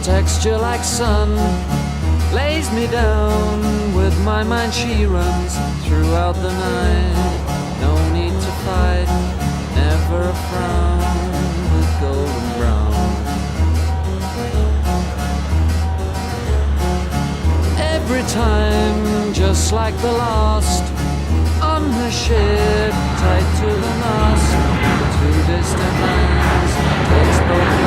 Texture like sun lays me down. With my mind she runs throughout the night. No need to fight, never a frown with golden brown. Every time, just like the last, on her ship, tied to the mast, to distant lands, takes both